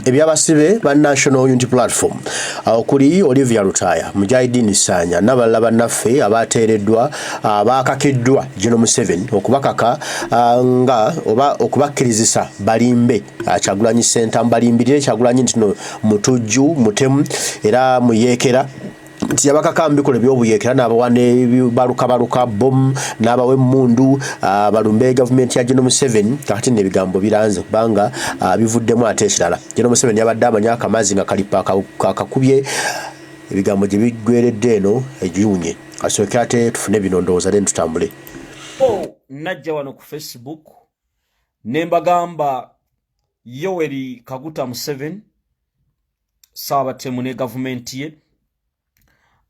ebyabasibe ba National Unity Platform okuli Olivia Lutaya Mujahideen Sanya n'abalala bannaffe abateereddwa baakakiddwa General Museveni okubakaka nga oba okubakkirizisa balimbe Kyagulanyi Center mbalimbirire Kyagulanyi ntino mutujju mutemu era muyeekera nti yabakaka mbikole by'obuyekera n'abawane baluka bom n'abawe mundu balumbe government ya General Museveni kati n'ebigambo biranze kubanga bivuddemu ate ekirala General Museveni yabadde amanya akamazi nga kalipa kakubye ebigambo gye bigweredde eno ejunye asooke ate tufune bino ndowooza then tutambule. Najja wano ku Facebook nembagamba Yoweri Kaguta Museveni Saabatemu ne gavumenti ye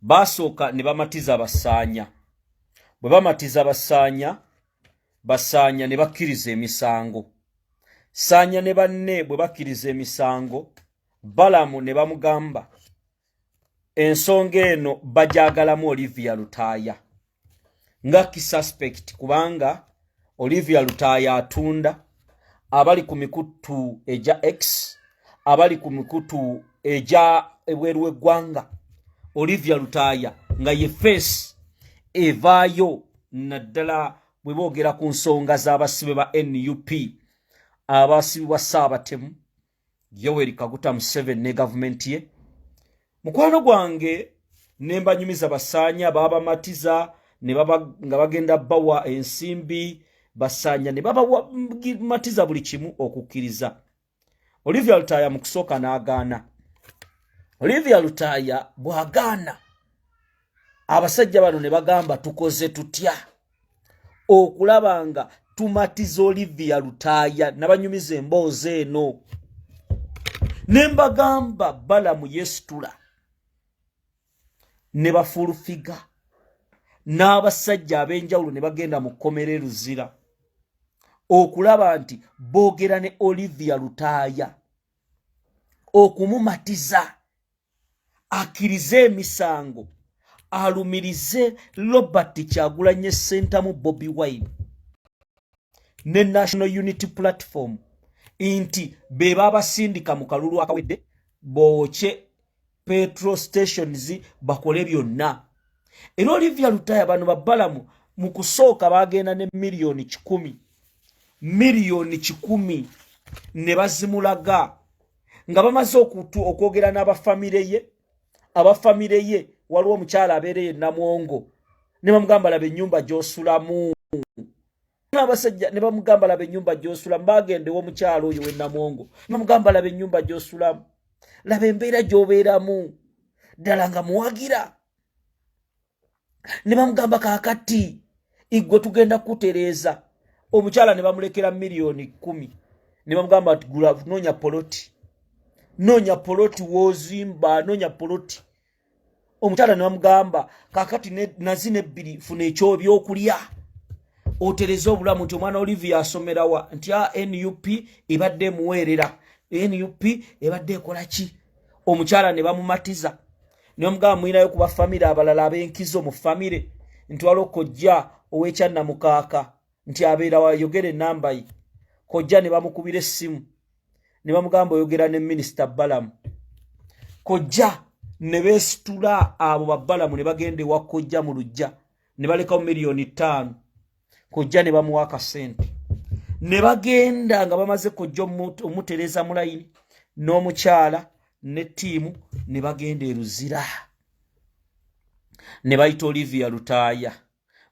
basooka ne bamatiza Basanya. Bwe bamatiza Basanya ne bakkiriza emisango. Sanya ne banne bwe bakkiriza emisango, Balamu ne bamugamba ensonga eno bajagalamu Olivia Lutaya nga kisuspect kubanga Olivia Lutaya atunda abali ku mikutu eja X, abali ku mikutu eja ebweru w'eggwanga. Olivia Lutaya nga ye face evaayo naddala bwe boogera ku nsonga z'abasibe ba NUP abasibe ba Saabatemu Yoweri Kaguta Museveni ne gavumenti ye. Mukwano gwange nembanyumiza Basanya babamatiza ne nga bagenda bawa ensimbi Basanya ne babamatiza buli kimu okukkiriza. Olivia Lutaya mu kusooka n'agaana. Olivia Lutaya bw'agaana abasajja bano ne bagamba tukoze tutya okulaba nga tumatiza Olivia Lutaya nabanyumiza emboozi eno. Nembagamba Balamu yesitula ne bafulufiga n'abasajja ab'enjawulo ne bagenda mu kkomera Luzira okulaba nti boogera ne Olivia Lutaya okumumatiza akkirize emisango alumirize Robert Kyagulanyi Ssentamu Bobi Wine ne National Unity Platform inti be babasindika mu kalulu akawedde booche petrol stations bakole byonna. Era Olivia Lutaya bano Balamu mu kusooka bagenda ne miliyoni 10 ne bazimulaga nga bamaze okwogera n'abafamire ye. Abafamire ye waliwo omukyala abeereye Namwongo ne bamugamba laba ennyumba gy'osulamu. N'abasajja ne bamugamba laba ennyumba gy'osulamu bagendewo omukyala oyo we Namwongo ne bamugamba laba ennyumba gy'osulamu, laba embeera gy'obeeramu ddala nga muwagira. Ne bamugamba kaakati igwe tugenda kutereeza. Omukyala ne bamulekera miliyoni 10 ne bamugamba nti gula noonya poloti wozimba noonya poloti. Omukyala ne bamugamba kaakati nazina 2 funa eky'ebyokulya otereza obulamu nti omwana Olivia asomerawa nti NUP ebadde muweerera, NUP ebadde ekola ki. Omukyala ne bamumatiza ne bamugamba mwinayo ku bafamire abalala ab'enkizo mu famire nti waliwo kojja ow'ekyanna mukaaka nti abeera wayogera ennamba ye. Kojja ne bamukubira essimu ne bamugamba oyogera ne Minisita Balamu. Kojja ne beesitula abo Balamu ne bagenda ewa kojja mu luggya ne balekawo miliyoni 5. Kojja ne bamuwa akasente ne bagenda nga bamaze kojja omutereza mu layini n'omukyala ne ttiimu ne bagenda Luzira ne bayita Olivia Lutaya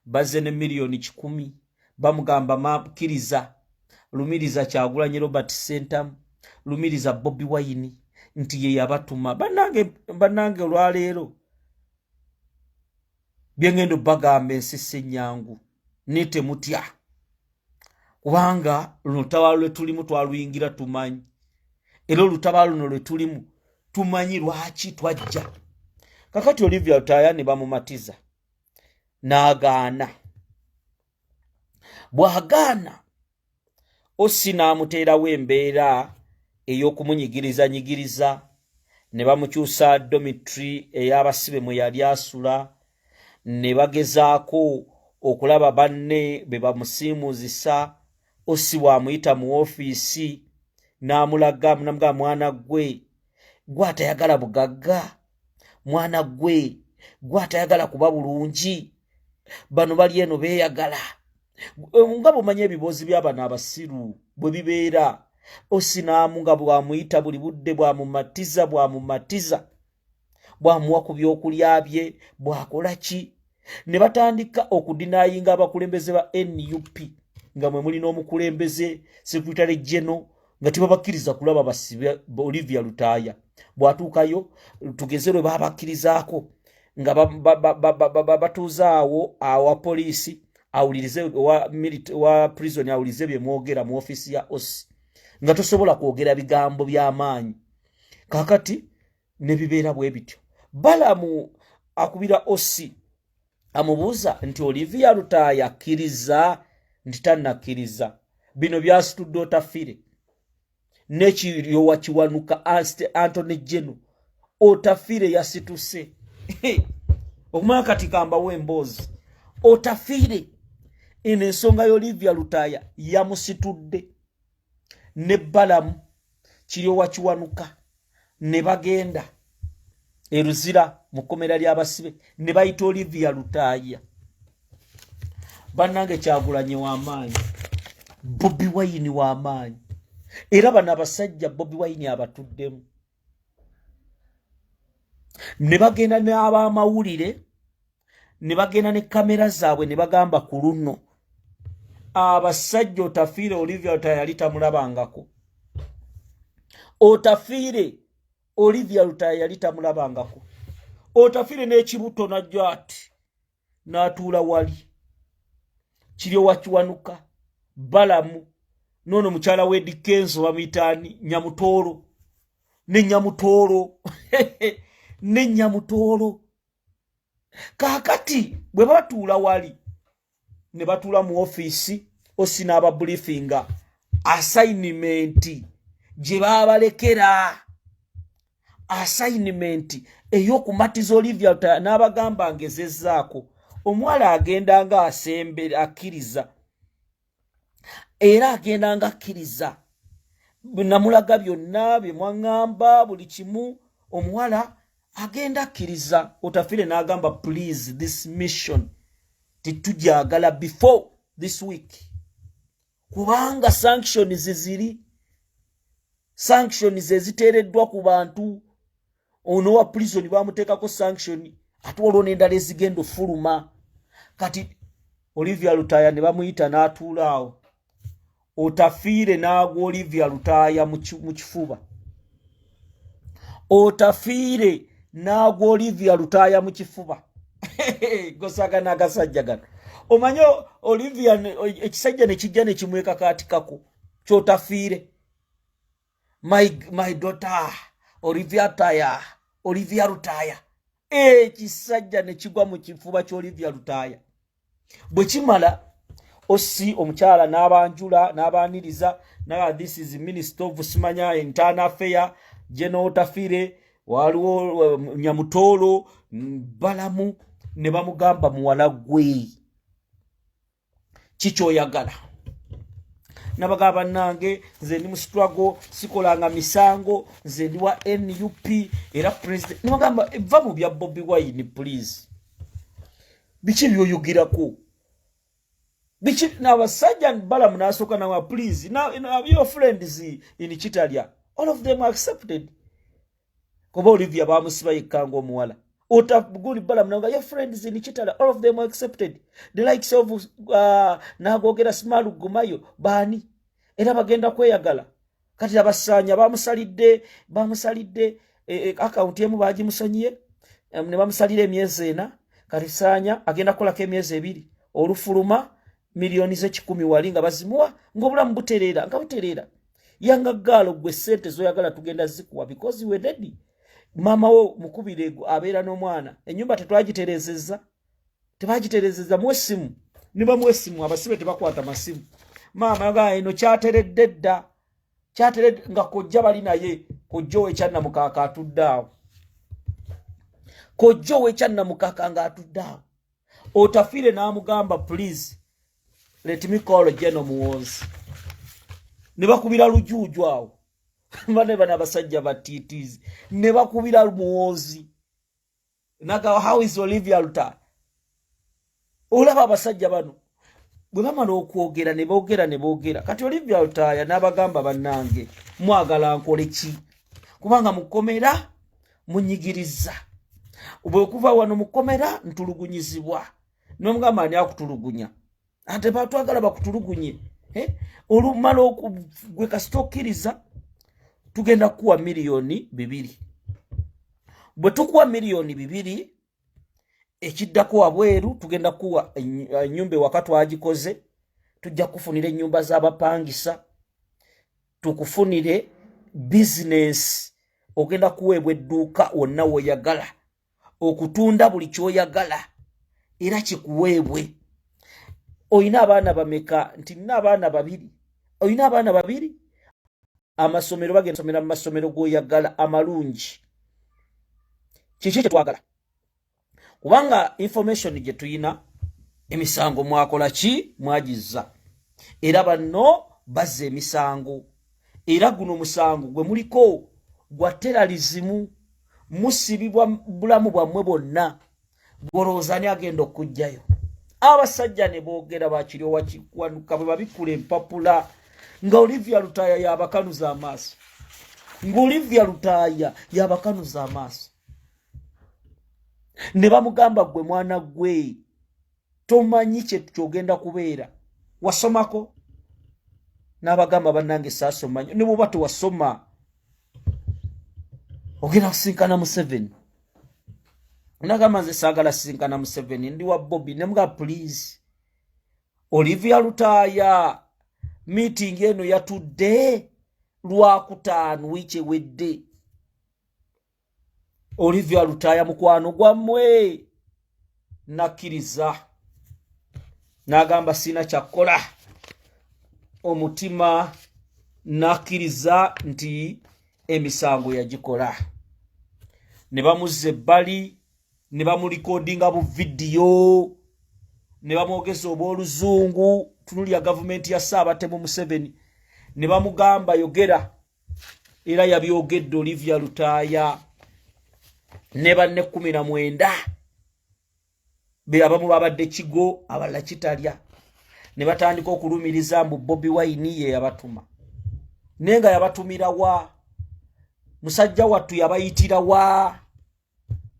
bazze ne miliyoni 10 bamugamba makkiriza lumiriza Kyagulanyi Robert Ssentamu, lumiriza Bobi Wine nti ye yabatuma. Bannange olwaleero byengendo bagamba ensisi ennyangu nite mutya kubanga lutabaalo lwe tulimu twaluyingira tumanyi era olutabaalo luno lwe tulimu tumanyi lwaki twajja. Kakati Olivia Lutaya ne bamumatiza n'agaana. Bw'agaana Ossi n'amuteerawo embeera ey'okumunyigiriza ne bamukyusa dormitory ey'abasibe mwe yali asula ne bagezaako okulaba banne be bamusiimuzisa Ossi bw'amuyita mu ofiisi namulaga namga mwana gwe gwatayagala bugagga mwana gwe gwatayagala kuba bulungi bano bali eno beyagala nga bumanye ebibozi by'abana abasiru bwe bibeera osinamu nga bwamuyita buli budde bwamumatiza bwamuwa ku byokulya bye bwakola ki ne batandika okudinayinga abakulembeze ba NUP nga mwe muli n'omukulembeze Secretary General nga tibabakkiriza kulaba Basibe Olivia Lutaya bwatuukayo tugezerwe babakkirizaako nga batuuzaawo awa poliisi awulirize wa prison awulirize bye mwogera mu ofisi ya OSI nga tosobola kwogera bigambo by'amaanyi kakati ne bibeera bwe bityo. Balamu akubira OSI amubuuza nti Olivia Lutaya akkiriza nti tannakkiriza bino byasitudde Otafire n'ekiryowa kiwanuka Anthony General Otafire yasituse okumanya kati kambawo emboozi Otafire eno ensonga y'Olivia Lutaya yamusitudde ne Balamu kiryowa kiwanuka ne bagenda eruzira mu kkomera ly'Abasibe ne bayita Olivia Lutaya bannange Kyagulanyi w'amaanyi Bobi Wine w'amaanyi era bano abasajja Bobi Wine abatuddemu ne bagenda n'abamawulire ne bagenda ne kamera zaabwe ne bagamba ku luno abasajja Otafire Olivia Lutaya yali tamulabangako Otafire Olivia Lutaya yali tamulabangako Otafire n'ekibuto najjo ati n'atuula wali kiryowa kiwanuka Balamu nono mukyala we Dikenzo bamitani Nyamutoolo ne Nyamutoolo kakati bwe batuula wali ne batuula mu office OSI n'ababriefinga assignment gye baabalekera assignment ey'okumatiza Olivia Lutaya n'abagamba ngezezzaako omuwala agenda nga asembera akkiriza era agenda nga akkiriza namulaga byonna bye mwaŋŋamba buli kimu omuwala agenda akkiriza Otafire n'agamba please this mission titujagala before this week kubanga sanctions ziri sanctions eziteereddwa ku bantu ono wa prison bamuteekako sanction ate olwo n'endala ezigenda ofuluma kati Olivia Lutaya ne bamuyita n'atuula awo Otafire n'agwa Olivia Lutaya mu kifuba Otafire n'agwa Olivia Lutaya mu kifuba gosagana agasajja gano omanyo Olivia ekisajja ne kijja ne kimwekakaatikako ky'Otafire my daughter Olivia Lutaya ekisajja ne kigwa mu kifuba ky'Olivia Lutaya bwe kimala OSI omukyala n'abanjula n'abaaniriza na this is Minister of Simanya Internal Affairs General Otafire waliwo Nyamutoolo Balamu ne bamugamba muwala gwe kikyoyagala nabagamba nange nze ndi mu struggle sikolanga misango nze ndi wa NUP era president nabagamba va mu bya Bobi Wine please biki byoyogirako biki n'abasajja Balamu n'asooka nawa please now your friends in Kitalia all of them are accepted kuba Olivia bamusiba yekanga omuwala otaguli Balamu naga your friends in Kitalia all of them are accepted the likes of nagogera Smalu Gumayo bani era bagenda kweyagala kati abasanya bamusalidde account yemu bagimusonyiye ne bamusalira emyezi 4 kati sanya agenda kolako emyezi 2 olufuluma milioni ze 10 wali nga bazimuwa ng'obulamu butereera nga butereera yanga galo gwe sente zoyagala tugenda zikuwa because we ready mama wo mukubire abeera n'omwana ennyumba tebagiterezeza mwesimu niba mwesimu Abasibe tebakwata masimu mama ga eno kyateredde dda kyateredde nga kojja bali naye kojjo ekyanna mukaka atuddawo kojjo ekyanna mukaka nga atuddawo Otafire n'amugamba please let me call General Muwonzi ne bakubira lujuju awo bane bana basajja batitizi ne bakubira muwozi naga how is Olivia Lutaya olaba abasajja bano bwe bamala okwogera ne boogera kati Olivia Lutaya n'abagamba bannange mwagala nkole ki kubanga mukomera munyigiriza bwe kuva wano mukomera ntulugunyizibwa nomugamba ani akutulugunya ate batwagala bakutulugunye olumala gwe kasitokiriza tugenda kuwa milioni 2 bwe tukuwa milioni 2 ekiddako wabweru tugenda kuwa nyumba wakati agikoze tujja kufunira nyumba z'abapangisa tukufunire business ogenda kuwebwa edduuka wonna woyagala okutunda buli kyoyagala era kikuweebwe oyina abaana bameka nti nina abaana 2 oyina abaana 2 amasomero bagenda somera mu masomero goyagala amalungi kiki twagala kubanga information gye tuyina emisango mwakola ki mwagiza era banno bazze emisango era guno musango gwe muliko gwa terrorism musibibwa bulamu bwammwe bonna gorozani agenda okujjayo abasajja ne boogera bakiri wakikwanuka bwe babikula empapula nga Olivia Lutaya yabakanuza amaaso ng'Olivia Lutaya yabakanuza amaaso ne bamugamba gwe mwana gwe tomanyi kye kyogenda kubeera wasomako n'abagamba bannange saasoma ne bw'oba tewasoma ogenda kusinkana mu 7 nagamba nze saagala sinkana mu 7 ndi wa Bobi ne mga please Olivia Lutaya meeting eno yatudde Lwakutaano wiiki ewedde Olivia Lutaya mukwano gwammwe nakkiriza n'agamba sina kyakola omutima nakkiriza nti emisango yagikola ne bamuzza ebbali ne bamulikodinga bu video ne bamwogeza obw'oluzungu tunulya gavumenti ya Saabatemu Museveni ne bamugamba yogera era yabyogedde Olivia Lutaya ne banne 19 be abamu babadde kigo abalala kitalya ne batandika okulumiriza mbu Bobi Wine ye yabatuma nenga yabatumira wa musajja wattu yabayitira wa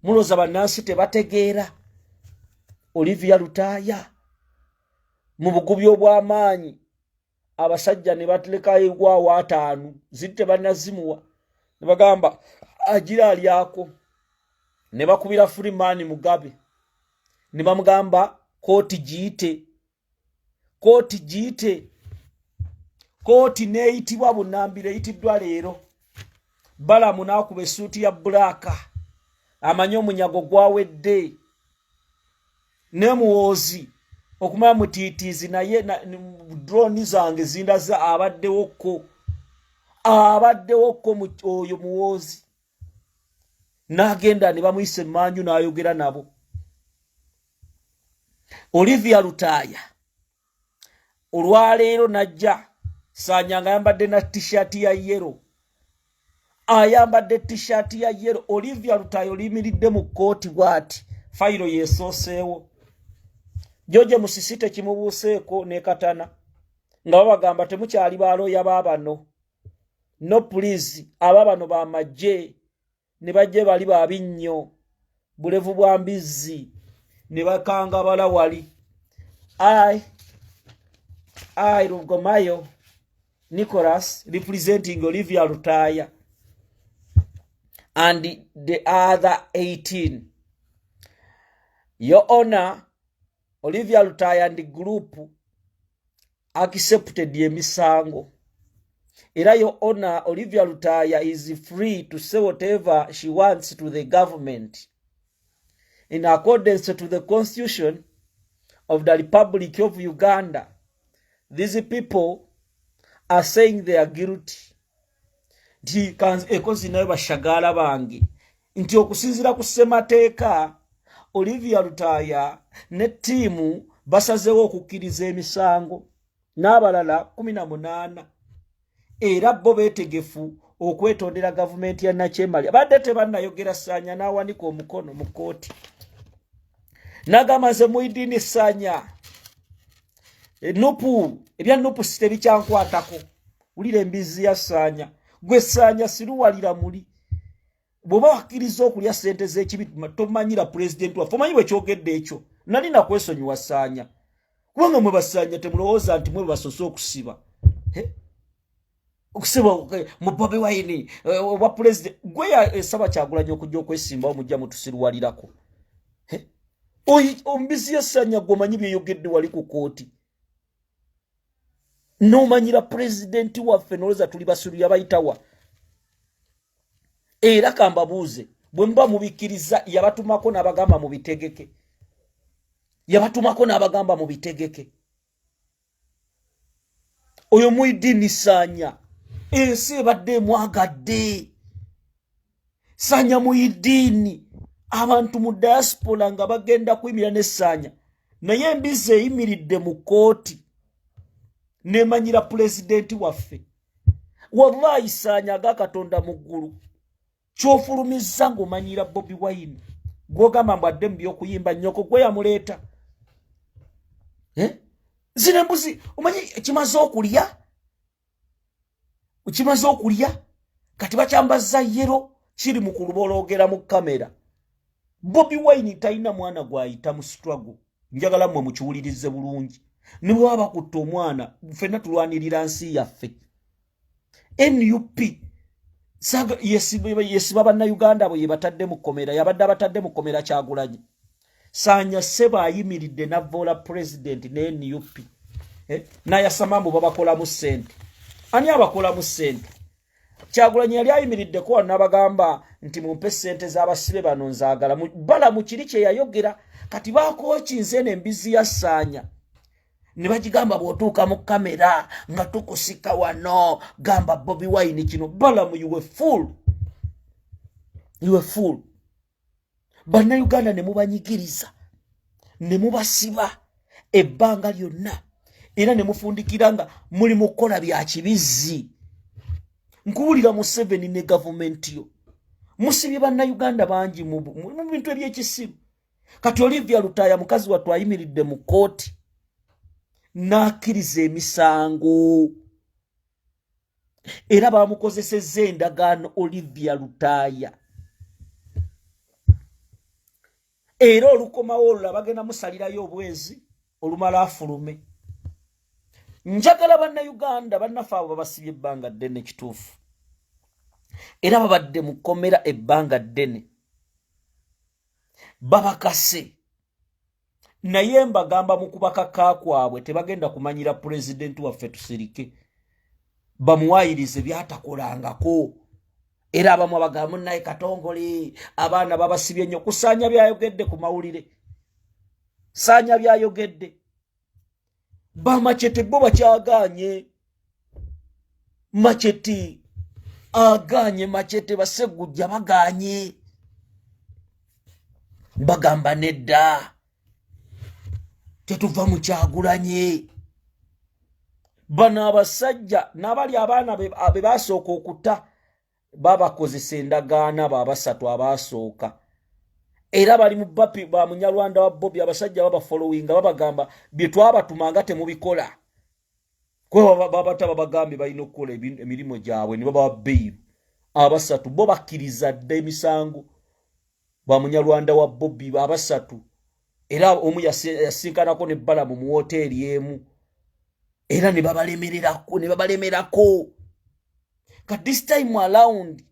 muloza bannansi tebategeera Olivia Lutaya mu bugubi obw'amaanyi abasajja ne batlekayo wa 5 zitte bannazimuwa ne bagamba agira alyako ne bakubira Freeman Mugabe ne bamugamba kooti jiite kooti neeyitibwa Bunambire eyitiddwa leero Balamu n'akuba essuuti ya bbulaaka amanye omunyago gwawedde ne muwozi okumanya mutiitiizi naye drone zange zindaza abaddewokko oyo muwozi n'agenda ne bamuyisa emmanju n'ayogera nabo Olivia Lutaya olwaleero najja saanyanga ayambadde na t-shirt ya yellow ayambadde t-shirt ya yellow Olivia Lutaya olimiridde mu kooti bwati fayiro yeesooseewo Joje musisite kimubuuseeko ne katana nga babagamba temukyali balooya baabano no please ababano bamajje ne bajje bali babi nnyo bulevu bwa mbizzi ne bakanga bala wali I Rugomayo Nicholas representing Olivia Lutaya and the other 18 Your Honor Olivia Lutaya and the group accepted the emisango era Your Honor Olivia Lutaya is free to say whatever she wants to the government in accordance to the Constitution of the Republic of Uganda. These people are saying they are guilty. Nti ekozi nayo bashagala bangi. Nti okusinzira ku ssemateeka Olivia Lutaya ne tiimu basazeewo okukkiriza emisango n'abalala 18 era bo beetegefu okwetondera gavumenti ya Nachemali abadde tebannayogera Ssaanya n'awanika omukono mu kkooti n'agamba Muidini Ssaanya Nupu ebya Nupu tebikyankwatako wulira embizi ya Ssaanya gwe Ssaanya siruwalira muli bw'oba wakkiriza okulya ssente z'ekibi tomanyira pulezidenti waffe omanyi bwe kyogedde ekyo nali nakwesonyiwa Ssaanya kubanga mwe Bassaanya temulowooza nti mwe basoose okusiba okusiba mu Bobi Wine wa pulezidenti gwe esaba Kyagulanyi okujja okwesimbawo mujja mutusiruwalirako ombizi ya Ssaanya gw'omanyi byeyogedde wali ku kooti n'omanyira pulezidenti waffe n'olowooza tuli basiru yabayitawa era kambabuuze bwe muba mubikkiriza yabatumako n'abagamba mu bitegeke oyo Muidini Ssaanya ensi ebadde emwagadde Ssaanya Muidini abantu mu diaspora nga bagenda kuyimira ne Ssaanya naye embizi eyimiridde mu kkooti nemanyira pulezidenti waffe wallahi Ssaanya agakatonda mu ggulu kyofulumizza ng'omanyira Bobi Wine gw'ogamba mbadde mu by'okuyimba nnyoko gwe yamuleeta zino embuzi omanyi kimaze okulya kati bakyambazza yero kiri mu kulubologera mu kamera Bobi Wine talina mwana gw'ayita mu struggle njagala mmwe mukiwulirize bulungi ne bwe baba bakutte omwana ffenna tulwanirira nsi yaffe NUP yesiba bannayuganda bwe yebatadde mu komera yabadde abatadde mu komera Kyagulanyi Ssaanya Sseba ayimiridde n'avoola pulezidenti ne NUP n'ayasamambu babakolamu ssente ani abakolamu ssente Kyagulanyi yali ayimiriddeko wano n'abagamba nti mumpe ssente z'abasibe bano nzaagala Balamu kiri kye yayogera kati baakookinze n'embizi ya Ssaanya ne bagigamba bw'otuuka mu kamera nga tukusika wano gamba Bobi Wine kino Balamu you were fool bannayuganda ne mubanyigiriza ne mubasiba ebbanga lyonna era ne mufundikira nga muli mu kukola bya kibizzi nkuwulira Museveni ne gavumenti yo musibye bannayuganda bangi mu bintu eby'ekisiru kati Olivia Lutaya mukazi wattu ayimiridde mu kkooti n'akkiriza emisango era bamukozesezza endagaano Olivia Lutaya era olukomawo olula bagenda musalirayo obwezi olumala afulume njagala bannayuganda bannaffe abo babasibye ebbanga ddene kituufu era babadde mu kkomera ebbanga ddene babakase naye mbagamba mu kubakaka kwabwe tebagenda kumanyira pulezidenti waffe tusirike bamuwayirize byatakolangako era abamu abagamba naye katongole abaana babasibye nnyo ku Ssaanya byayogedde ku mawulire Ssaanya byayogedde bamachete bo bakyaganye macheti aganye machete basegujja baganye bagamba nedda tetuva mu Kyagulanyi bano abasajja n'abali abaana be basooka okuta babakozesa endagaana babasatu abasooka era bali mu bapi ba munyalwanda wa Bobi abasajja baba followinga babagamba bye twabatumanga temubikola kwe babata babagambe balina okukola emirimu gyabwe ne baba babeeru abasatu bo bakkiriza dde emisango ba munyalwanda wa Bobi abasatu era omu yasinkanako ne Balamu mu hoteli emu era ne babalemerako But this time around,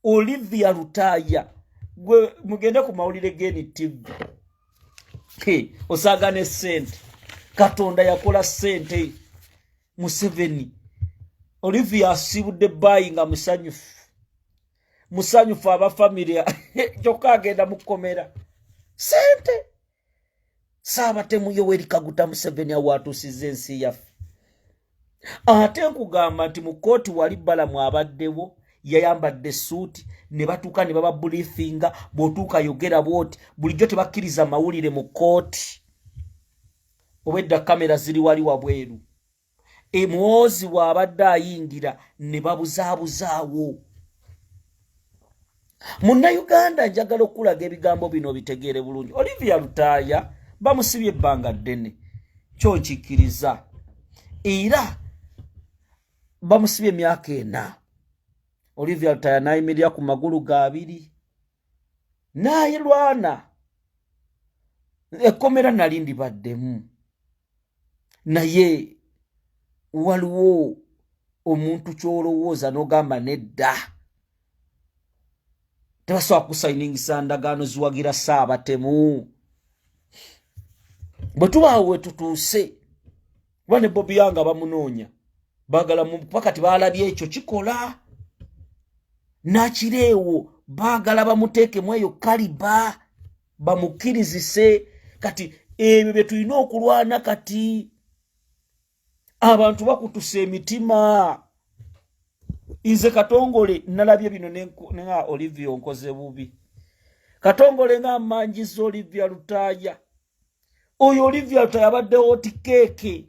Olivia Lutaya, mugende ku mawulire geni TV. Osagane sente. Katonda yakola sente. Museveni. Olivia asibudde bayi nga musanyufu. Musanyufu aba familia. Joka agenda mukomera. Sente. Sabatemu Yoweri Kaguta Museveni awatusize ensi yaffe. Ate nkugamba nti mu kooti wali Balamu abaddewo yayambadde suuti ne batuuka ne baba briefinga bw'otuuka yogera bw'oti bulijjo tebakkiriza mawulire mu kooti obwedda kamera ziri wali wabweru Emwozi wabadde ayingira ne babuzabuzaawo. Munnayuganda njagala okulaga ebigambo bino bitegeere bulungi. Olivia Lutaaya bamusibye ebbanga ddene. Kyo nkikkiriza. Era bamusibye emyaka 4. Olivia Lutaaya n'ayimirira ku magulu ga 2. N'ayirwana. Ekkomera nali ndibaddemu. Naye waliwo omuntu kyolowooza n'ogamba nedda. Tebasobola kusayiningisa ndagaano ziwagira Ssaabatemu. Bwe tubaawo we tutuuse, kuba ne Bobi Yanga bamunoonya, baagala pakati baalabye ekyo kikola. Nakireewo baagala bamuteekemu eyo kaliba, bamukkirizise. Kati ebyo bye tulina okulwana kati. Abantu bakutuse emitima. Nze Katongole nalabye bino nga Olivia onkoze bubi. Katongole nga amanjiza Olivia Lutaaya. Oyo Olivia Lutaaya abadde hoti keeke.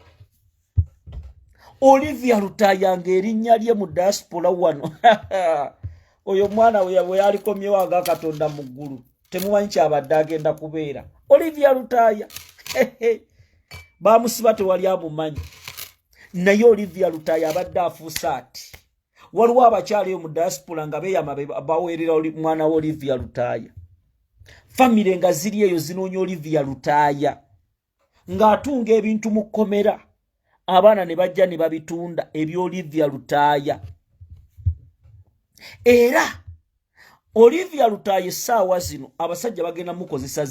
Olivia Lutaaya ng'erinnya lye mu diaspora wano. Oyo mwana we yalikomyewo aga Katonda mu ggulu. Temumanyi kyabadde agenda kubeera. Olivia Lutaaya. Bamusiba tewali amumanyi. Naye Olivia Lutaaya abadde afuuse ati. Waliwo abakyala eyo mu diaspora nga beeyama baweerera mwana wa Olivia Lutaaya. Famire nga ziri eyo zinoonya Olivia Lutaaya. Ng'atunga ebintu mu kkomera. Abaana ne bajja ne babitunda ebyo Olivia Lutaaya. Era Olivia Lutaaya essaawa zino abasajja bagenda mukozesa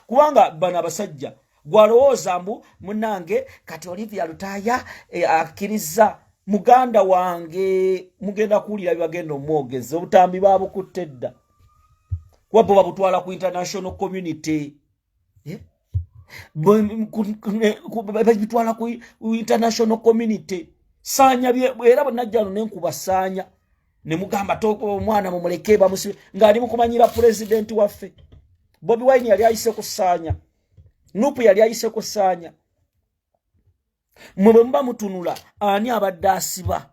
kubanga bano abasajja gwalowooza mbu munange kati Olivia Lutaaya akkiriza muganda wange mugenda kuwulira byagenda omwogezi obutambi babukutte dda. Kuba bo babutwala ku international community. Babitwala ku international community. Saanya era bonnajja no nenkuba saanya. Ne mugamba toko omwana mumuleke bamusibe ng'ali mukumanyira president waffe. Bobi Wine yali ayise ku saanya. Nup yali ayise ku saanya. Mwe mba mutunula ani abadde asiba.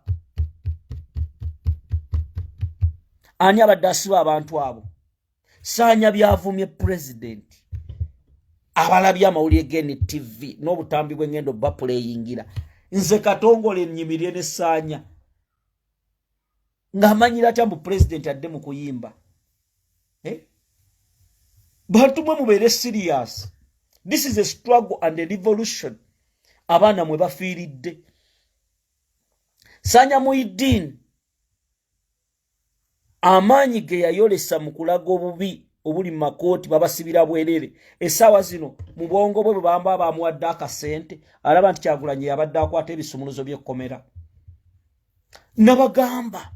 Ani abadde asiba abantu abo. Saanya byavumye president. Abalabye amawulire gene TV n'obutambi bw'engendo bapuleyingira. Nze Katongole nnyimire ne saanya. Ng'amanyira atya mbu president adde mu kuyimba. Bantu mwe mubeere serious. This is a struggle and a revolution. Abaana mwe bafiiridde. Saanya Muhyiddin amaanyi ge yayolesa mu kulaga obubi obuli mu makooti babasibira bwerere. Essaawa zino mu bwongo bwe bamba bamuwadde akasente alaba nti Kyagulanyi yabadde akwata ebisumuluzo by'ekkomera. Nabagamba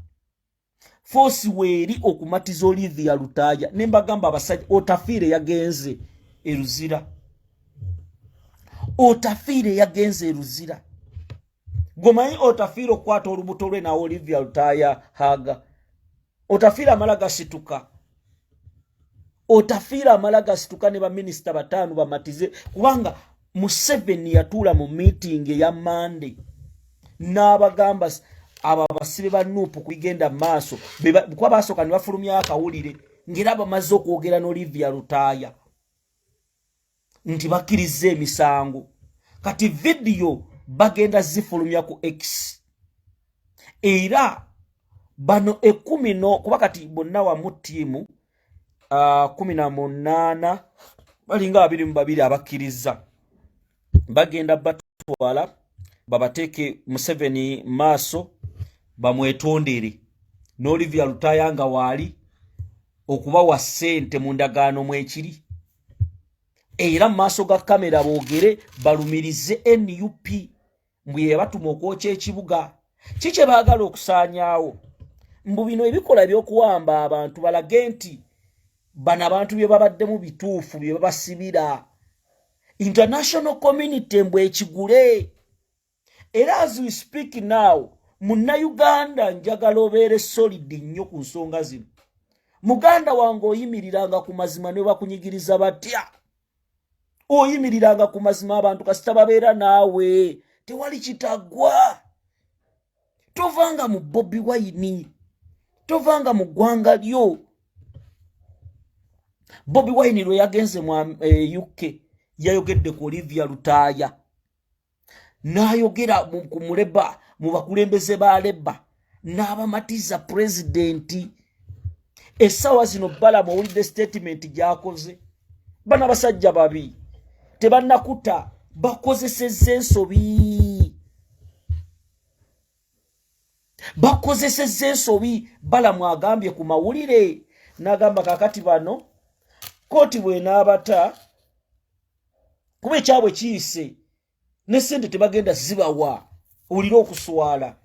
force weeri okumatiza Olivia Lutaaya ne mbagamba abasajja Otafiire yagenze eruzira. Otafiire yagenze eruzira. Gomanyi Otafiire okukwata olubuto lwe na Olivia Lutaaya haga. Otafiire amala gasituka. Otafiire amala gasituka ne baminisita 5 bamatize kubanga Museveni yatuula mu meeting ya Monday n'abagamba aba basibe ba Nup kugenda maaso kwa basooka ne bafulumya akawulire ngera bamaze okwogera n'Olivia Lutaaya nti bakkiriza emisango. Kati video bagenda zifulumya ku X. Era bano 10 kuba kati bonna wamu ttiimu 18 balinga 22 abakkiriza. Bagenda batwala babateeke Museveni maaso bamwetondere n'Olivia Lutaaya nga waali okubawa ssente mu ndagaano mwekiri. Era mu maaso ga kamera boogere balumirize NUP mbwe yabatuma okwokya ekibuga. Kiki baagala okusaanyaawo? Mbu bino ebikola by'okuwamba abantu balage nti bano abantu bye babaddemu bituufu bye babasibira. International community mbwe ekigule. Era as we speak now, Munnayuganda njagala obeere solid nnyo ku nsonga zino. Muganda wange oyimiriranga ku mazima ne bakunyigiriza batya. Oyimiriranga ku mazima abantu kasita babeera naawe. Tewali kitagwa. tovanga mu Bobi Wine, tovanga mu ggwanga lyo. Bobi Wine lwe yagenze mu UK yayogedde ku Olivia Lutaaya, n'ayogera ku muleba mu bakulembeze ba Leba n'abamatiza presidenti. Essaawa zino Balamu owulidde statement gy'akoze. Bana basajja babi tebannakuta bakozesezza ensobi. Bakozesezza ensobi. Balamu agambye ku mawulire n'agamba kakati bano kooti bw'enaabata kuba ekyabwe kiyise ne ssente tebagenda zibawa owulire okuswala.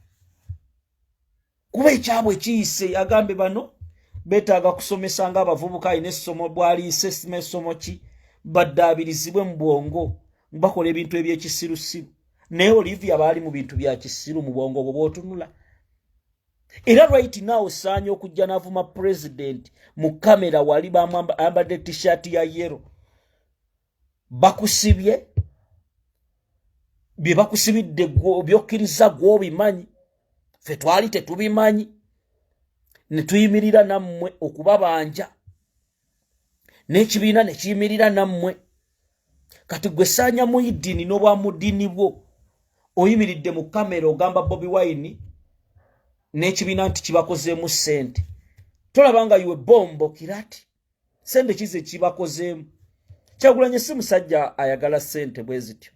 Kuba ekyabwe kiyise agambe bano betaaga kusomesa ng'abavubuka alina essomo bwaliise essomo ki baddaabirizibwe mu bwongo bakola ebintu eby'ekisirusiru. Naye Olivia baali mu bintu bya kisiru mu bwongo bwe bw'otunula. Era right now saanya okujja n'avuma president mu kamera wali bambadde t-shirt ya yellow. Bakusibye bye bakusibidde byokkiriza gw'obimanyi, ffe twali tetubimanyi. Ne tuyimirira nammwe okubabanja, n'ekibiina ne kiyimirira nammwe. Kati gwe saanya mu idini n'obwa mu ddiini bwo oyimiridde mu kamera ogamba Bobi Wine n'ekibiina nti kibakozeemu ssente. Tolabanga yiwe bombo kirati ssente kize kibakozeemu. Kyagulanyi si musajja ayagala ssente bwe zityo.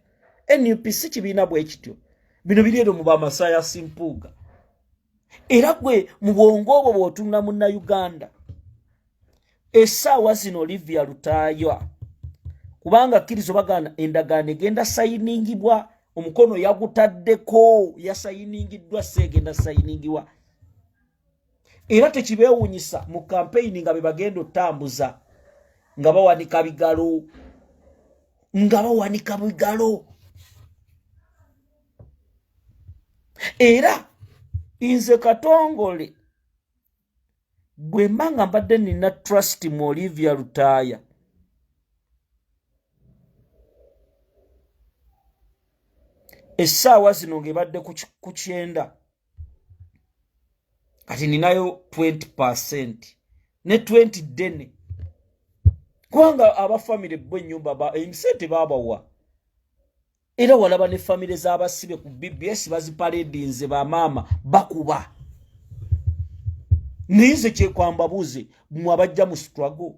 NUP si kibiina bwe kityo. Bino biri eno mu bamasaya simpuuga. Era gwe mu bwongo obwo bw'otunula Munnayuganda, essaawa zino Olivia Lutaaya kubanga kkirizo bagana endagaano egenda sayiningibwa, omukono yagutaddeko, yasayiningiddwa seegenda sayiningibwa. Era tekibeewunyisa mu kampeyini nga be bagenda otambuza nga bawanika bigalo, Era inze Katongole gwe mbanga mbadde nina trust mu Olivia Lutaaya, essaawa zino ng'ebadde ku 9 kati ninayo 20% ne 20 ddene kubanga abafamile bwe ennyumba emisente baabawa. Era walaba ne famile z'Abasibe ku BBS bazipaledinze bamaama bakuba. Nize kyekwamba buze mmwe abajja mu struggle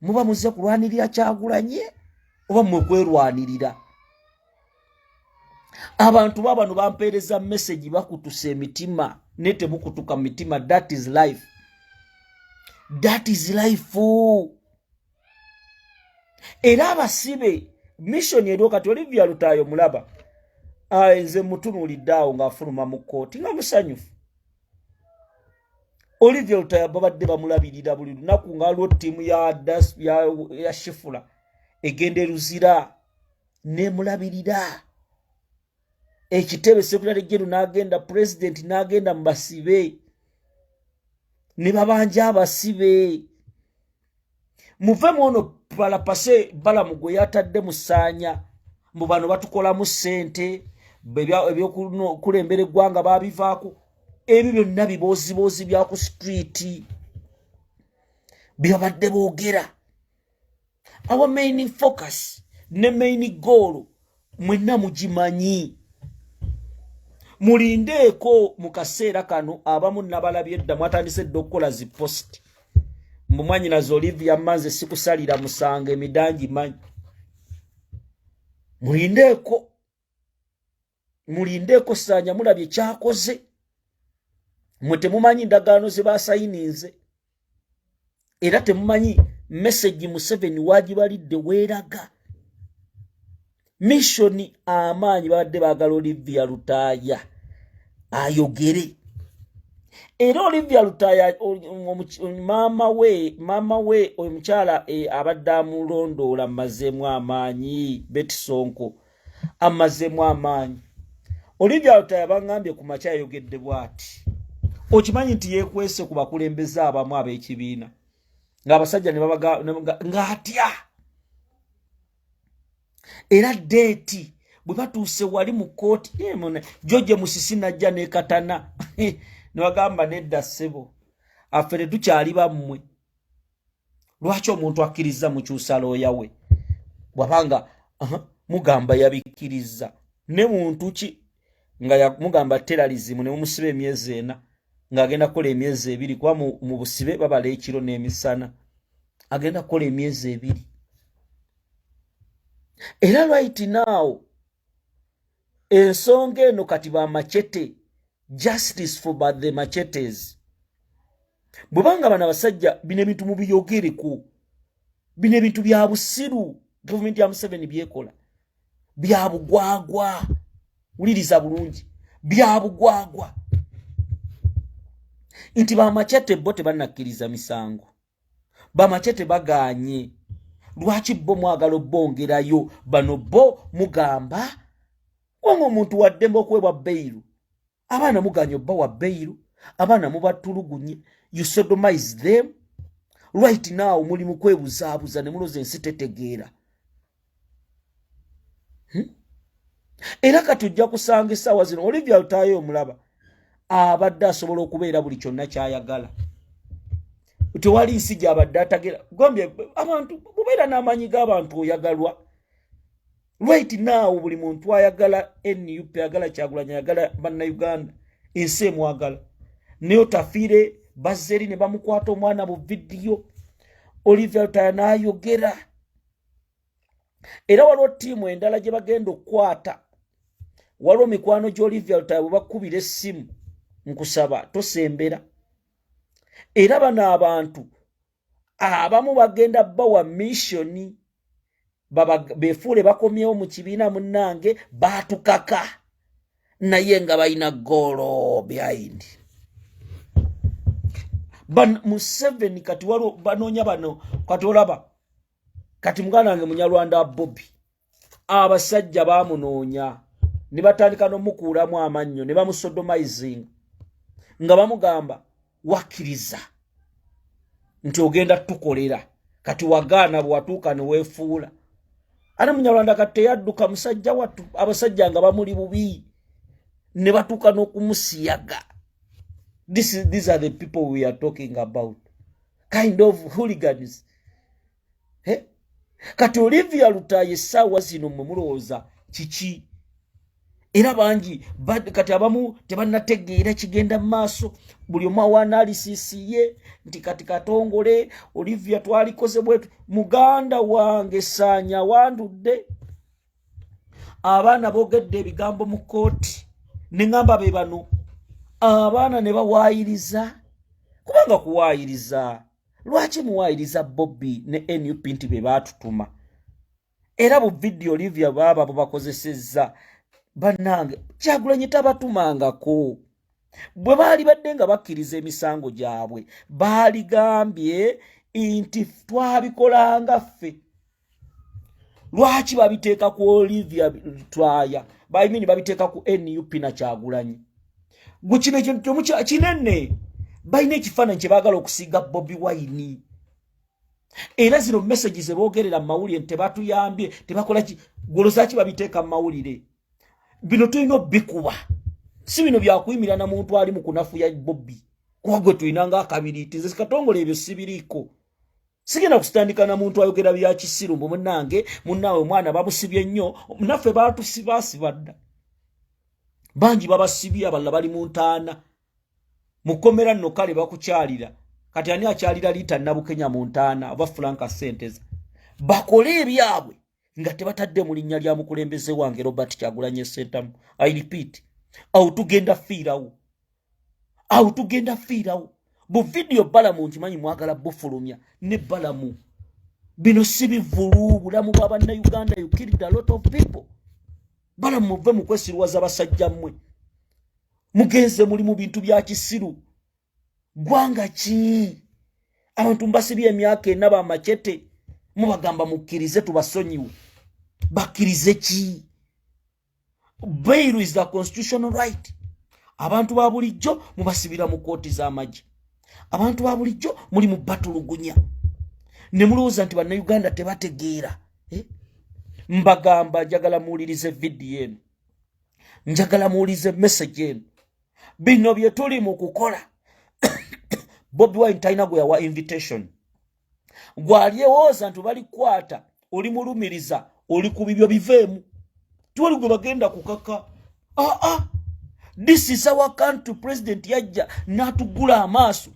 muba muze kulwanirira Kyagulanyi oba mmwe kwerwanirira. Abantu babano bampeereza message bakutuse emitima ne temukutuka mitima. That is life. That is life. Era Abasibe mission eriwo kati Olivia Lutaaya mulaba nze mutunuulidde awo ng'afuluma mu kkooti nga musanyufu. Olivia Lutaaya babadde bamulabirira buli lunaku ng'aliwo ttiimu ya Shifula egenda eruzira n'emulabirira. Ekitebe Secretary General n'agenda, President n'agenda mu Basibe ne babanja Abasibe. Muve muono palapase Balamu gwe yatadde mu ssaanya mu bano batukolamu ssente ebyokulembera eggwanga baabivaako. Ebyo byonna biboozi bya ku street byabadde boogera. Our main focus ne main goal mwenna mugimanyi. Mulindeeko mu kaseera kano abamu nabalabye edda mwatandise dde okukola zi post. Mumwanyinaze Olivia Manze sikusalira musange emidangi manyi. Mulindeeko ssaanya mulabye kyakoze. Mwe temumanyi ndagaano ze baasayininze. Era temumanyi message Museveni waagibalidde weeraga. Missioni amaanyi babadde baagala Olivia Lutaaya ayogere. Era Olivia Lutaaya maama we omukyala abadde amulondoola amazeemu amaanyi, Betty Sonko amazeemu amaanyi. Olivia Lutaaya bangambye ku makya ayogedde bw'ati. Okimanyi nti yeekwese ku bakulembeze abamu ab'ekibiina ng'abasajja ne babaga ng'atya. Era deeti bwe batuuse wali mu kooti George Musisi najja nekatana niwagamba nedda ssebo afere tukyali bammwe lwaki omuntu akkiriza mukyusa looya we bwabanga mugamba yabikkiriza ne muntu ki nga mugamba terrorism ne mumusiba emyezi 4 ng'agenda kukola emyezi 2 kuba mu busibe babala ekiro n'emisana agenda kukola emyezi 2 era right now ensonga eno kati ba machete justice for the machetes bwebanga bana basajja bine ebintu mu biyogereko bine ebintu bya busiru government ya Museveni byekola bya bugwagwa uliriza bulungi bya bugwagwa inti ba machete bote banakkiriza misango ba machete baganye lwaki bo mwagalo bongerayo bano bo mugamba wongo muntu waddembe okwebwa beiru abana muganyo ba wa beiru abana mubatulugunye you sodomize them right now muli mukwebuzabuza ne muloze ensitetegeera era katujja kusanga sawa zino Olivia Lutayo omulaba abadde asobola okubeera buli kyonna kyayagala tewali nsi gy'abadde atagera gombye abantu bubeera n'amanyi g'abantu oyagalwa right now buli muntu ayagala NUP ayagala Kyagulanyi ayagala bannayuganda ensi emwagala naye tafiire bazeri ne bamukwata omwana mu vidiyo Olivia Lutayo n'ayogera era waliwo ttiimu endala gye bagenda okukwata waliwo mikwano gy'Olivia Lutayo bakubira essimu nkusaba tosembera era bano abantu abamu bagenda bawa missioni befuule bakomyewo mu kibiina munnange batukaka naye nga balina golo behind Museveni kati waliwo banoonya bano kati olaba kati muganda wange Munyarwanda Bobi abasajja bamunoonya ne batandika n'omukuulamu amannyo ne bamusodomizing nga bamugamba wakkiriza nti ogenda tukolera kati wagaana bwatuuka ne weefuula ate Munyarwanda kati teyadduka musajja wattu abasajja nga bamuli bubi ne batuuka n'okumusiyaga. These are the people we are talking about, kind of hooligans. Kati Olivia Lutayo essaawa zino mmwe mulowooza kiki era bangi kati abamu tebannategeera kigenda mu maaso buli omu awa analysis ye nti kati katongole Olivia twalikoze bwetu muganda wange Sanya wandudde abaana boogedde ebigambo mu kooti ne ngamba be bano abaana ne bawaayiriza kubanga kuwaayiriza lwaki muwaayiriza Bobi ne NUP nti be baatutuma era bu video Olivia baba bubakozesezza bannange Kyagulanyi tabatumangako bwe baali badde nga bakkiriza emisango gyabwe baaligambye nti twabikolanga ffe lwaki babiteeka ku Olivia Lutayo babiteeka ku NUP na Kyagulanyi gwe kino ekintu kinene balina ekifaananyi kye baagala okusiiga Bobi Wine era zino messages eboogerera mu mawulire tebatuyambye tebakola ki golozaaki babiteeka mu mawulire bino tulina bikuba si bino byakuyimira na muntu ali mu kunafu ya Bobi kuba gwe tulinanga akabiriiti nze katongole ebyo sibiriiko sigenda kusitandika na muntu ayogera bya kisiru mbu munnange munnawe omwana bamusibye nnyo naffe baatusibaasiba dda bangi babasibye abalala bali mu ntaana mukomera nno kale bakukyalira kati ani akyalira liita Nabukenya mu ntaana oba Franka Senteza bakole ebyabwe nga tebatadde mu linnya lya mukulembeze wange Robert Kyagulanyi Ssentamu. I repeat, tugenda fiirawo bu video Balamu nkimanyi mwagala bufulumya ne Balamu bino si bivulu bulamu bwa bannayuganda. You killed a lot of people. Balamu muve mu kwesirwaza basajja mmwe mugenze muli mu bintu bya kisiru gwanga ki abantu mbasibye emyaka 4 ba machete mubagamba mukkirize tubasonyiwe bakkirize ki? Bail is the constitutional right. Abantu ba bulijjo mubasibira mu kooti z'amagye, abantu ba bulijjo muli mu batulugunya ne mulowooza nti bannayuganda tebategeera mbagamba njagala muwulirize video eno, njagala muwulirize message eno. Bino bye tuli mu kukola. Bobi Wine talina gwe yawa invitation. Gwalyewoza nti balikwata, oli mulumiriza, oli ku bibyo biveemu. Tuwali gwe bagenda kukaka. This is our country. President yajja n'atugula amaaso.